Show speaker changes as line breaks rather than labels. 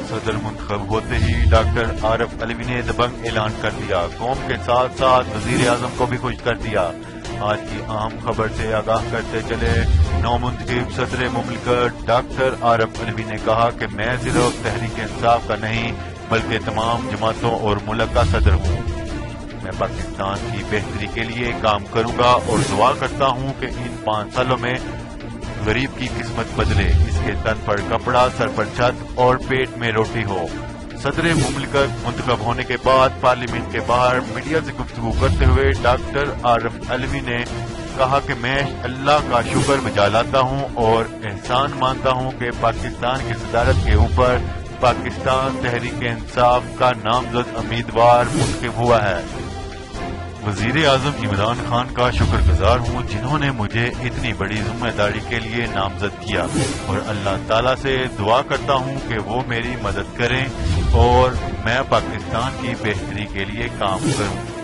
صدر منتخب ہوتے ہی ڈاکٹر عارف علوی نے دبنگ اعلان کر دیا، قوم کے ساتھ ساتھ وزیر اعظم کو بھی خوش کر دیا۔ آج کی اہم خبر سے آگاہ کرتے چلے، نومنتخب صدر مملکت ڈاکٹر عارف علوی نے کہا کہ میں صرف تحریک انصاف کا نہیں بلکہ تمام جماعتوں اور ملک کا صدر ہوں۔ میں پاکستان کی بہتری کے لیے کام کروں گا اور دعا کرتا ہوں کہ ان 5 سالوں میں غریب کی قسمت بدلے، اس کے تن پر کپڑا، سر پر چھت اور پیٹ میں روٹی ہو۔ صدر مملکت منتخب ہونے کے بعد پارلیمنٹ کے باہر میڈیا سے گفتگو کرتے ہوئے ڈاکٹر عارف علوی نے کہا کہ میں اللہ کا شکر بجا لاتا ہوں اور احسان مانتا ہوں کہ پاکستان کی صدارت کے اوپر پاکستان تحریک انصاف کا نامزد امیدوار منتخب ہوا ہے۔ وزیر اعظم عمران خان کا شکر گزار ہوں جنہوں نے مجھے اتنی بڑی ذمہ داری کے لیے نامزد کیا، اور اللہ تعالیٰ سے دعا کرتا ہوں کہ وہ میری مدد کریں اور میں پاکستان کی بہتری کے لیے کام کروں۔